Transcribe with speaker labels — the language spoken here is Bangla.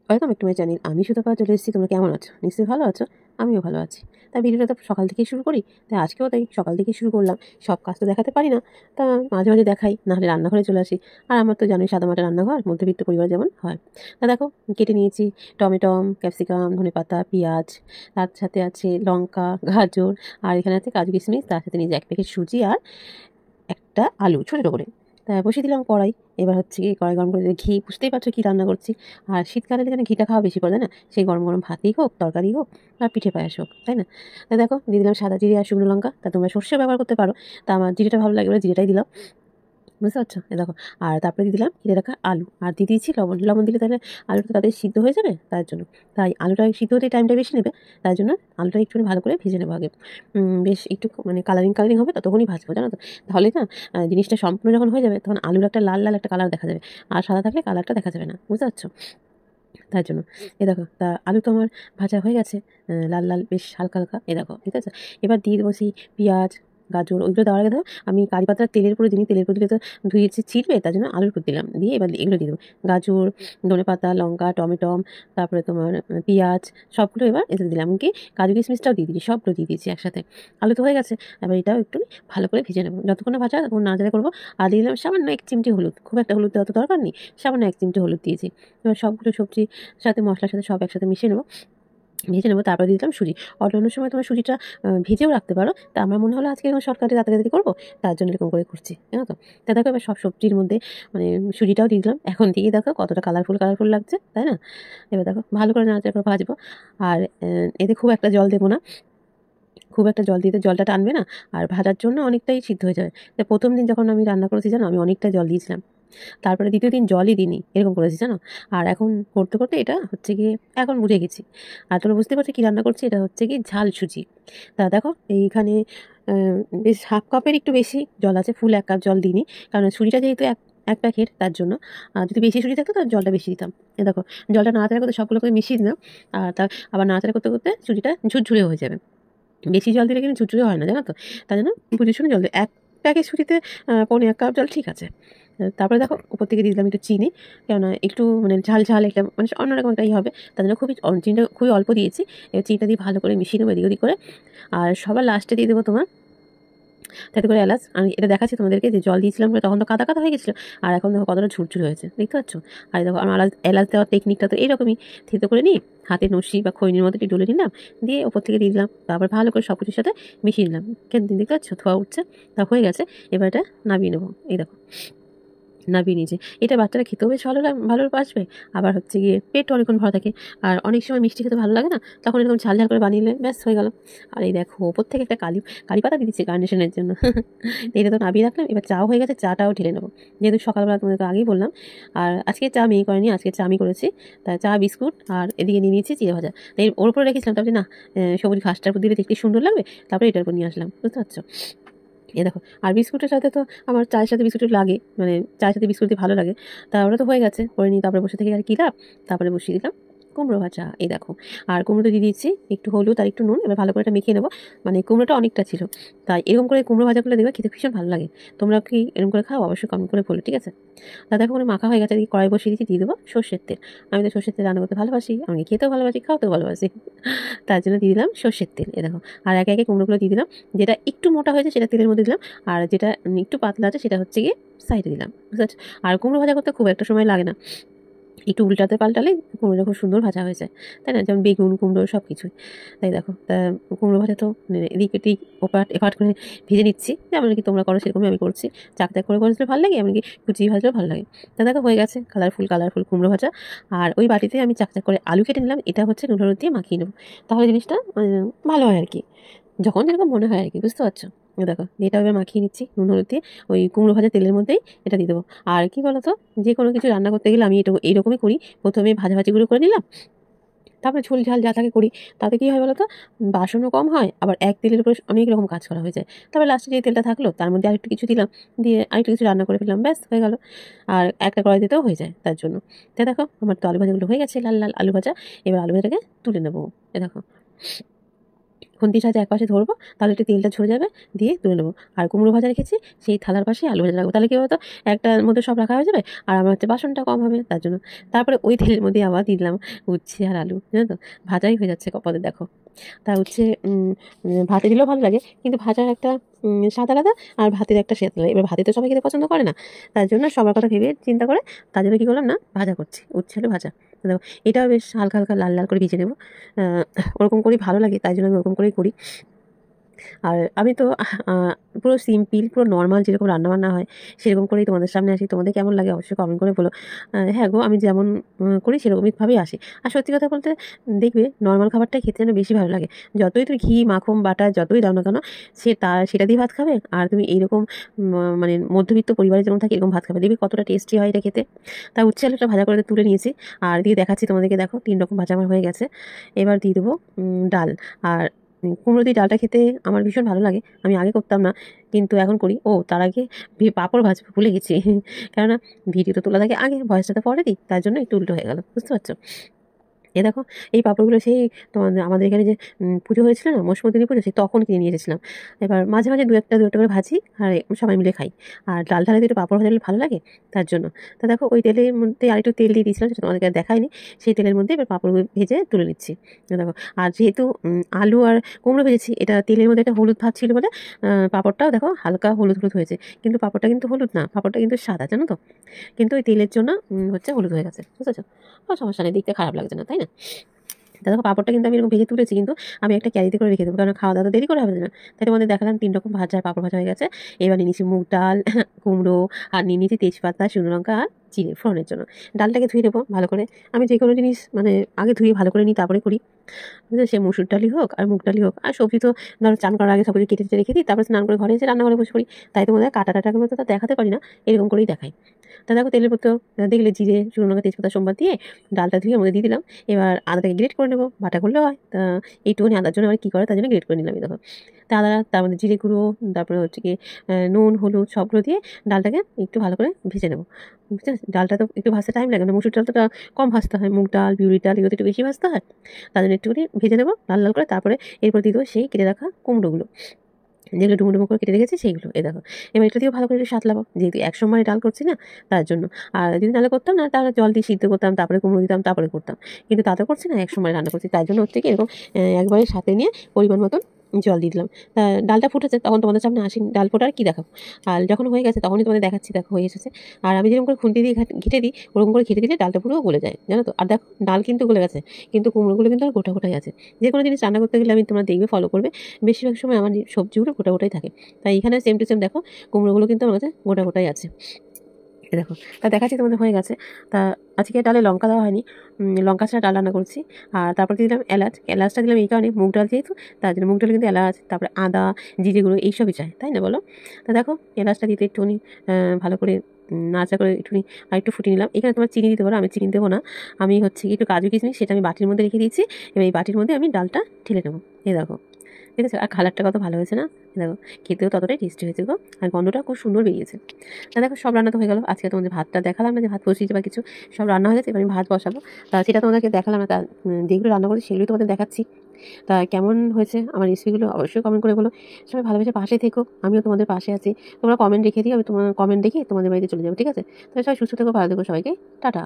Speaker 1: Welcome back to my channel. আমি সুতপা চলে এসেছি। তোমরা কেমন আছো? নিশ্চয়ই ভালো আছো। আমিও ভালো আছি। তাই ভিডিওটা তো সকাল থেকেই শুরু করি। তাই আজকেও তাই সকাল থেকেই শুরু করলাম। সব কাজ তো দেখাতে পারি না, তা মাঝে মাঝে দেখাই, নাহলে রান্নাঘরে চলে আসি। আর আমার তো জানোই সাদামাটা রান্নাঘর, মধ্যবিত্ত পরিবার যেমন হয়। তা দেখো, কেটে নিয়েছি টমেটম, ক্যাপসিকাম, ধনেপাতা, পেঁয়াজ, তার সাথে আছে লঙ্কা, গাজর, আর এখানে আছে কাজু কিশমিশ, তার সাথে নিয়েছি 1 প্যাকেট সুজি আর একটা আলু ছোটো ছোটো করে। তা বসিয়ে দিলাম কড়াই। এবার হচ্ছে কি, কড়াই গরম করে দিয়ে ঘি, বুঝতেই পারছো কী রান্না করছি। আর শীতকালে যেখানে ঘিটা খাওয়া বেশি পড়ে, তাই না? সেই গরম গরম ভাতেই হোক, তরকারি হোক, আর পিঠে পায়েস হোক, তাই না? তা দেখো, দিয়ে দিলাম সাদা জিরে আর শুকনো লঙ্কা। তা তোমরা সর্ষে ব্যবহার করতে পারো, তা আমার জিরেটা ভালো লাগে বলে জিরেটাই দিলাম। বুঝতে পারছো? এ দেখো, আর তারপরে দিয়ে দিলাম কেটে রাখা আলু, আর দিয়ে দিয়েছি লবণ। লবণ দিলে তাহলে আলুটা তাদের সিদ্ধ হয়ে যাবে, তার জন্য। তাই আলুটা সিদ্ধ হতে টাইমটা বেশি নেবে, তার জন্য আলুটা একটু ভালো করে ভেজে নেবো আগে। বেশ একটু মানে কালারিং কালারিং হবে, ততক্ষণই ভাজবো, জানো তো? তাহলে না জিনিসটা সম্পূর্ণ যখন হয়ে যাবে, তখন আলুর একটা লাল লাল একটা কালার দেখা যাবে, আর সাদা থাকলে কালারটা দেখা যাবে না। বুঝতে পারছো? তার জন্য এ দেখো, তা আলু তো আমার ভাজা হয়ে গেছে, লাল লাল বেশ হালকা হালকা। এ দেখো, ঠিক আছে? এবার দিয়ে দেবো সেই পেঁয়াজ, গাজর, ওইগুলো দেওয়ার আগে ধরো আমি কারি পাতা তেলের উপরে দিই, তেলের উপর দিলে তো ধুয়েছি ছিটবে, তার জন্য আলুর উপর দিলাম, দিয়ে এবার এগুলো দিয়ে দেবো। গাজর, ধনেপাতা, লঙ্কা, টমেটম, তারপরে তোমার পেঁয়াজ, সবগুলো এবার এতে দিলাম। এমনকি কাজু কিশমিশটাও দিয়ে দিয়েছি, সবগুলো দিয়ে দিয়েছি একসাথে। আলু তো হয়ে গেছে, এবার এটাও একটু ভালো করে ভেজে নেবো। যতক্ষণ না ভাজা তখন নাড়াচাড়া করবো। আর দিয়ে দিলাম সামান্য 1 চিমটি হলুদ, খুব একটা হলুদ দেওয়া তো দরকার নেই, সামান্য 1 চিমটি হলুদ দিয়েছি। এবার সবগুলো সবজির সাথে, মশলার সাথে সব একসাথে মিশিয়ে নেবো। ভেজে নেবো, তারপরে দিয়ে দিলাম সুজি। অন্য সময় তোমার সুজিটা ভেজেও রাখতে পারো, তা আমার মনে হলো আজকে এরকম শর্টকাটে তাড়াতাড়ি করবো, তার জন্য এরকম করে করছি, জানো তো? তা দেখো, এবার সব সবজির মধ্যে মানে সুজিটাও দিয়ে দিলাম। এখন দিয়ে দেখো কতটা কালারফুল কালারফুল লাগছে, তাই না? এবার দেখো ভালো করে নাড়াচাড়া করে ভাজবো। আর এতে খুব একটা জল দেবো না, খুব একটা জল দিতে জলটা টানবে না, আর ভাজার জন্য অনেকটাই সিদ্ধ হয়ে যাবে। তো প্রথম দিন যখন আমি রান্না করেছি, জানো, আমি অনেকটা জল দিয়েছিলাম, তারপরে দ্বিতীয় দিন জলই দিইনি, এরকম করেছি, জানো। আর এখন করতে করতে এটা হচ্ছে গিয়ে এখন বুঝে গেছি। আর তোমরা বুঝতে পারছো কী রান্না করছি, এটা হচ্ছে কি ঝাল সুজি। তা দেখো এইখানে বেশ হাফ কাপের একটু বেশি জল আছে, ফুল 1 কাপ জল দিইনি, কারণ সুজিটা যেহেতু এক প্যাকেট, তার জন্য। আর যদি বেশি সুজি থাকতো তাহলে জলটা বেশি দিতাম। এ দেখো, জলটা নাড়াচাড়া করতে সবগুলোকে মিশিয়ে দিলাম। আর তার আবার নাড়াচাড়া করতে করতে সুজিটা ঝুরঝুরে হয়ে যাবে। বেশি জল দিলে কিন্তু ঝুরঝুরে হয় না, জানো তো? তার জন্য বুঝে শুনে জল দিই। 1 প্যাকেট সুজিতে 1.25 কাপ জল ঠিক আছে। তারপরে দেখো উপর থেকে দিয়ে দিলাম একটু চিনি, কেননা একটু মানে ঝাল ঝাল একটা মানে অন্যরকম একটা হবে, তার জন্য চিনিটা খুবই অল্প দিয়েছি। এবার চিনিটা দিয়ে ভালো করে মিশিয়ে নেবো এদিক ওদিক করে। আর সবার লাস্টে দিয়ে দেবো তোমার তাতে করে এলাচ। আমি এটা দেখাচ্ছি তোমাদেরকে, যে জল দিয়েছিলাম বলে তখন তো কাদা কাদা হয়ে গেছিলো, আর এখন দেখো কতটা ঝুরঝুর হয়েছে, দেখতে পাচ্ছ? আর দেখো আমার এলাচ দেওয়ার টেকনিকটা তো এইরকমই, থেতো করে নিই, হাতে নস্যি বা খৈনির মতো একটু ডলে নিলাম, দিয়ে ওপর থেকে দিয়ে দিলাম, তারপর ভালো করে সব কিছুর সাথে মিশিয়ে নিলাম। কেন দেখতে পাচ্ছ ধোয়া উঠছে? তা হয়ে গেছে, এবার এটা নামিয়ে নেবো। এই দেখো, নামিয়ে নিয়েছে। এটা বাচ্চারা খেতেও বেশ ভালো বাসবে, আবার হচ্ছে গিয়ে পেটও অনেকক্ষণ ভরা থাকে। আর অনেক সময় মিষ্টি খেতে ভালো লাগে না, তখন এরকম ঝাল ঝাল করে বানিয়ে নিলে ব্যাস হয়ে গেল। আর এই দেখো ওপর থেকে একটা কারি পাতা দিয়ে দিচ্ছি গার্নিশনের জন্য। এটা তো নামিয়ে রাখলাম, এবার চাও হয়ে গেছে, চাটাও ঢেলে নেবো। যেহেতু সকালবেলা তোমাদের তো আগেই বললাম, আর আজকে চা মেয়ে করেনি, আজকে চা আমি করেছি। তা চা, বিস্কুট, আর এদিকে নিয়ে নিয়েছি চিড়ে ভাজা। তাই ওর উপরে রেখেছিলাম, তারপরে না সবুজ ঘাসটার উপর দিলে দেখতে সুন্দর লাগবে, তারপরে এটার উপর নিয়ে আসলাম। বুঝতে পারছো? এ দেখো, আর বিস্কুটের সাথে তো আমার চায়ের সাথে বিস্কুট লাগে, মানে চায়ের সাথে বিস্কুট দিয়ে ভালো লাগে। তা ওরা তো হয়ে গেছে, করে নিই, তারপরে বসে থেকে আর কী লাভ। তারপরে বসিয়ে দিলাম কুমড়ো ভাজা। এই দেখো, আর কুমড়োটা দিয়ে দিচ্ছি একটু হলুদ আর একটু নুন। এবার ভালো করে এটা মেখে নেবো, মানে কুমড়োটা অনেকটা ছিল, তাই এরকম করে কুমড়ো ভাজা করলে দেখবে খেতে ভীষণ ভালো লাগে। তোমরা কি এরকম করে খাও? অবশ্যই কমেন্ট করে বলো, ঠিক আছে? তা দেখো ওখানে মাখা হয়ে গেছে, এদিকে কড়াই বসিয়ে দিচ্ছি, দিয়ে দেবো সর্ষের তেল। আমি তো সর্ষের তেল রান্না করতে ভালোবাসি, আমি খেতেও ভালোবাসি, খাওয়াতেও ভালোবাসি। তার জন্য দিয়ে দিলাম সর্ষের তেল। এ দেখো, আর একে একে কুমড়োগুলো দিয়ে দিলাম। যেটা একটু মোটা হয়েছে সেটা তেলের মধ্যে দিলাম, আর যেটা একটু পাতলা আছে সেটা হচ্ছে গিয়ে সাইডে দিলাম। বুঝতে পারছো? আর কুমড়ো ভাজা করতে খুব একটা সময় লাগে না, একটু উল্টাতে পাল্টালে কুমড়োটা খুব সুন্দর ভাজা হয়ে যায়, তাই না? যেমন বেগুন, কুমড়ো সব কিছুই। তাই দেখো, তা কুমড়ো ভাজা তো এদিক এদিক এপাট করে ভেজে নিচ্ছি, যেমন কি তোমরা করো সেরকমই আমি করছি। চাক চাক করে ভাজলে ভালো লাগে, এমনকি কুচিয়ে ভাজলেও ভালো লাগে। তা দেখো হয়ে গেছে কালারফুল কালারফুল কুমড়ো ভাজা। আর ওই বাটিতে আমি চাক চাক করে আলু কেটে নিলাম, এটা হচ্ছে নুন হলুদ দিয়ে মাখিয়ে নেবো, তাহলে জিনিসটা ভালো হয় আর কি, যখন যেরকম মনে হয় আর কি। বুঝতে পারছো? দেখো এটা এবার মাখিয়ে নিচ্ছি নুন হলুদ দিয়ে, ওই কুমড়ো ভাজা তেলের মধ্যেই এটা দিয়ে দেবো। আর কি বলতো, যে কোনো কিছু রান্না করতে গেলে আমি এটা এইরকমই করি, প্রথমে ভাজাভাজিগুলো করে নিলাম, তারপরে ঝোল ঝাল যা থাকে করি। তাতে কী হয় বলতো, বাসনও কম হয়, আবার এক তেলের উপরে অনেক রকম কাজ করা হয়ে যায়। তারপরে লাস্টে যে তেলটা থাকলো তার মধ্যে আরেকটু কিছু দিলাম, দিয়ে আরেকটু কিছু রান্না করে ফেললাম, ব্যাস হয়ে গেল। আর একটা কড়াই দিতেও হয়ে যায়, তার জন্য। তাই দেখো আমার তো আলু ভাজাগুলো হয়ে গেছে, লাল লাল আলু ভাজা। এবার আলু ভাজাটাকে তুলে নেবো। এ দেখো, খুন্তির সাথে একপাশে ধরবো, তাহলে একটু তেলটা ঝরে যাবে, দিয়ে তুলে নেবো। আর কুমড়ো ভাজা রেখেছি, সেই থালার পাশে আলু ভাজা রাখবো, তাহলে কি হতো, একটার মধ্যে সব রাখা হয়ে যাবে, আর আমার হচ্ছে বাসনটা কম হবে তার জন্য। তারপরে ওই তেলের মধ্যে আবার দিয়ে দিলাম উচ্ছে আর আলু, জানো তো, ভাজাই হয়ে যাচ্ছে কপালে দেখো। তা হচ্ছে ভাতে দিলেও ভালো লাগে, কিন্তু ভাজার একটা স্বাদ আলাদা, আর ভাতের একটা স্বাদ আলাদা। এবার ভাতে তো সবাই খেতে পছন্দ করে না, তার জন্য সবার কথা ভেবে চিন্তা করে তার জন্য কী করলাম না, ভাজা করছি, উচ্ছে আলু ভাজা। দেখো এটাও বেশ হালকা হালকা লাল লাল করে ভেজে নেবো, ওরকম করেই ভালো লাগে, তাই জন্য আমি ওরকম করেই করি। আর আমি তো পুরো সিম্পল, পুরো নর্মাল যেরকম রান্নাবান্না হয় সেরকম করেই তোমাদের সামনে আসি। তোমাদের কেমন লাগে অবশ্যই কমেন্ট করে বলো। হ্যাঁ গো, আমি যেমন করি সেরকমইভাবেই আসি। আর সত্যি কথা বলতে দেখবে নর্মাল খাবারটাই খেতে যেন বেশি ভালো লাগে। যতই তুমি ঘি মাখন বাটা যতই দাও না কেন, সেটা দিয়ে ভাত খাবে, আর তুমি এইরকম মানে মধ্যবিত্ত পরিবারে যেমন থাকে এরকম ভাত খাবে, দেখবে কতটা টেস্টি হয় এটা খেতে। তা উচ্ছে আলুটা ভাজা করে তুলে নিয়েছি, আর দিয়ে দেখাচ্ছি তোমাদেরকে। দেখো 3 রকম ভাজা আমার হয়ে গেছে। এবার দিয়ে দেবো ডাল। আর কুমড়ো দিয়ে ডালটা খেতে আমার ভীষণ ভালো লাগে, আমি আগে করতাম না কিন্তু এখন করি। ও তার আগে পাঁপড় ভাজতে ভুলে গেছি কেননা ভিডিও তো তোলা থাকে আগে, ভয়েসটা তো পরে দিই, তার জন্য একটু উল্টো হয়ে গেল, বুঝতে পারছো। এ দেখো এই পাঁপড়গুলো সেই তোমাদের আমাদের এখানে যে পুজো হয়েছিল না, মৌসুমী পুজো, সেই তখন কিনে নিয়ে এসেছিলাম। এবার মাঝে মাঝে দু একটা করে ভাজি, আর সবাই মিলে খাই। আর ডাল ঢালে একটু পাঁপড় ভাজলে ভালো লাগে, তার জন্য। তা দেখো ওই তেলের মধ্যে আরেকটু তেল দিয়ে দিয়েছিলাম, সেটা তোমাদেরকে আর দেখাইনি। সেই তেলের মধ্যে এবার পাঁপড়গুলো ভেজে তুলে নিচ্ছি। দেখো, আর যেহেতু আলু আর কুমড়ো ভেজেছি, এটা তেলের মধ্যে একটা হলুদ ভাব ছিল বলে পাঁপড়টাও দেখো হালকা হলুদ হলুদ হয়েছে, কিন্তু পাঁপড়টা কিন্তু হলুদ না, পাঁপড়টা কিন্তু সাদা, জানো তো। কিন্তু ওই তেলের জন্য হচ্ছে হলুদ হয়ে গেছে, বুঝেছো। সমস্যা নেই, দেখতে খারাপ লাগছে না, তাই না। দেখো পাঁপড়টা কিন্তু আমি এরকম ভেজে তুলেছি, কিন্তু আমি একটা ক্যারিতে করে রেখে দেবো, কারণ খাওয়া দাওয়া দেরি করে হবে না। তাই তোমাদের দেখালাম 3 রকম ভাজা, পাঁপড় ভাজা হয়ে গেছে। এবার নিয়ে নিচ্ছি মুগ ডাল, কুমড়ো, আর নিয়ে নিচ্ছি তেজপাতা, শুকনো লঙ্কা আর জিরে ফোড়নের জন্য। ডালটাকে ধুয়ে নেবো ভালো করে। আমি যে কোনো জিনিস মানে আগে ধুয়ে ভালো করে নিই, তারপরে করি, বুঝলে। সে মুসুর ডালই হোক আর মুগ ডালই হোক, আর সবজি তো ধরো চান করার আগে সব কিছু কেটে রেখে দিই, তারপরে স্নান করে ঘরে এসে রান্নাঘরে বসে পড়ি। তাই তোমাদের কাটা টাটার মতো তা দেখাতে পারি না, এরকম করেই দেখাই। তা দেখো তেলের মতো দেখলে জিরে, শুকনো লঙ্কা, তেজপাতা সোমবার দিয়ে ডালটা ধুয়ে মধ্যে দিয়ে দিলাম। এবার আদাটাকে গ্রেট করে নেবো, বাটা করলেও হয়। তা এইটুকুনি আদার জন্য আবার কী করে, তার জন্য গ্রেট করে নিলাম। দেখো তা আদা, তার মধ্যে জিরে গুঁড়ো, তারপরে হচ্ছে কি নুন হলুদ সবগুলো দিয়ে ডালটাকে একটু ভালো করে ভেজে নেবো, বুঝতে পারছি। ডালটা তো একটু ভাজতে টাইম লাগে না, মুসুর ডালটা কম ভাজতে হয়, মুগ ডাল বিউলির ডাল এগুলো একটু বেশি ভাজতে হয়, তার জন্য একটুখানি ভেজে নেবো লাল লাল করে। তারপরে এরপর দিয়ে দেবো সেই কেটে রাখা কুমড়োগুলো, যেগুলো ডুমো ডুমো করে কেটে রেখেছি সেইগুলো। দেখো এবার এটা দিয়েও ভালো করে একটু সাঁতলাবো, যেহেতু একসময় ডাল করছি না, তার জন্য। আর যদি নাহলে করতাম না, তাহলে জল দিয়ে সিদ্ধ করতাম, তারপরে কুমড়ো দিতাম, তারপরে করতাম। কিন্তু তা তো করছি না, একসময় রান্না করছি, তাই জন্য হচ্ছে কি এরকম একবারে সাথে নিয়ে পরিমাণ মতন জল দিয়ে দিলাম। তা ডালটা ফুটেছে, তখন তোমাদের সামনে আসি, ডাল ফোটার কি দেখাবো। আর যখন হয়ে গেছে তখনই তোমাদের দেখাচ্ছি, দেখো হয়ে এসেছে। আর আমি যেরকম করে খুন্তি দিয়ে ঘেটে দিই, ওরকম করে ঘেটে দিলে ডালটা পুরো গলে যায়, জানো তো। আর দেখো ডাল কিন্তু গলে গেছে, কিন্তু কুমড়োগুলো কিন্তু আর গোটা গোটাই আছে। যে কোনো জিনিস রান্না করতে গেলে আমি তোমরা দেখবে ফলো করবে, বেশিরভাগ সময় আমার সবজিগুলো গোটা গোটাই থাকে। তাই এখানে সেম টু সেম দেখো কুমড়োগুলো কিন্তু আমার কাছে গোটা গোটাই আছে। দেখো তা দেখাচ্ছি তোমাদের হয়ে গেছে। তা আজকে ডালে লঙ্কা দেওয়া হয়নি, লঙ্কা ছাড়া ডাল রান্না করছি। আর তারপর দিয়ে দিলাম এলাচ, এলাচটা দিলাম এই কারণে মুগ ডাল যেহেতু, তার জন্য মুগ ডাল কিন্তু এলাচ, তারপরে আদা, জিরে গুঁড়ো এইসবই চাই, তাই না বলো। তা দেখো এলাচটা দিতে একটুখানি ভালো করে নাড়া করে একটুখানি আর একটু ফুটিয়ে নিলাম। এখানে তোমার চিনি দিতে পারো, আমি চিনি দেবো না। আমি হচ্ছে একটু কাজু কিশমিশ সেটা আমি বাটির মধ্যে রেখে দিয়েছি, এবার এই বাটির মধ্যে আমি ডালটা ঢেলে নেবো। এই দেখো, ঠিক আছে। আর কালারটা কত ভালো হয়েছে না, দেখো খেতেও ততটাই টেস্টি হয়েছে গো, আর গন্ধটা খুব সুন্দর বেরিয়েছে। তা দেখো সব রান্না তো হয়ে গেল। আজকে তোমাদের ভাতটা দেখালাম না যে ভাত বসিয়েছি বা কিছু, সব রান্না হয়ে গেছে। এবার আমি ভাত বসাবো, তা সেটা তোমাদেরকে দেখালাম না। তা যেগুলো রান্না করেছি সেগুলোই তোমাদের দেখাচ্ছি। তা কেমন হয়েছে আমার রেসিপিগুলো অবশ্যই কমেন্ট করে বলো। সবাই ভালোবেসে পাশে থেকো, আমিও তোমাদের পাশে আছি। তোমরা কমেন্ট রেখে দিও, আমি তোমার কমেন্ট দেখে তোমাদের বাড়িতে চলে যাবো, ঠিক আছে। তাহলে সবাই সুস্থ থেকো, ভালো থেকো, সবাইকে টাটা।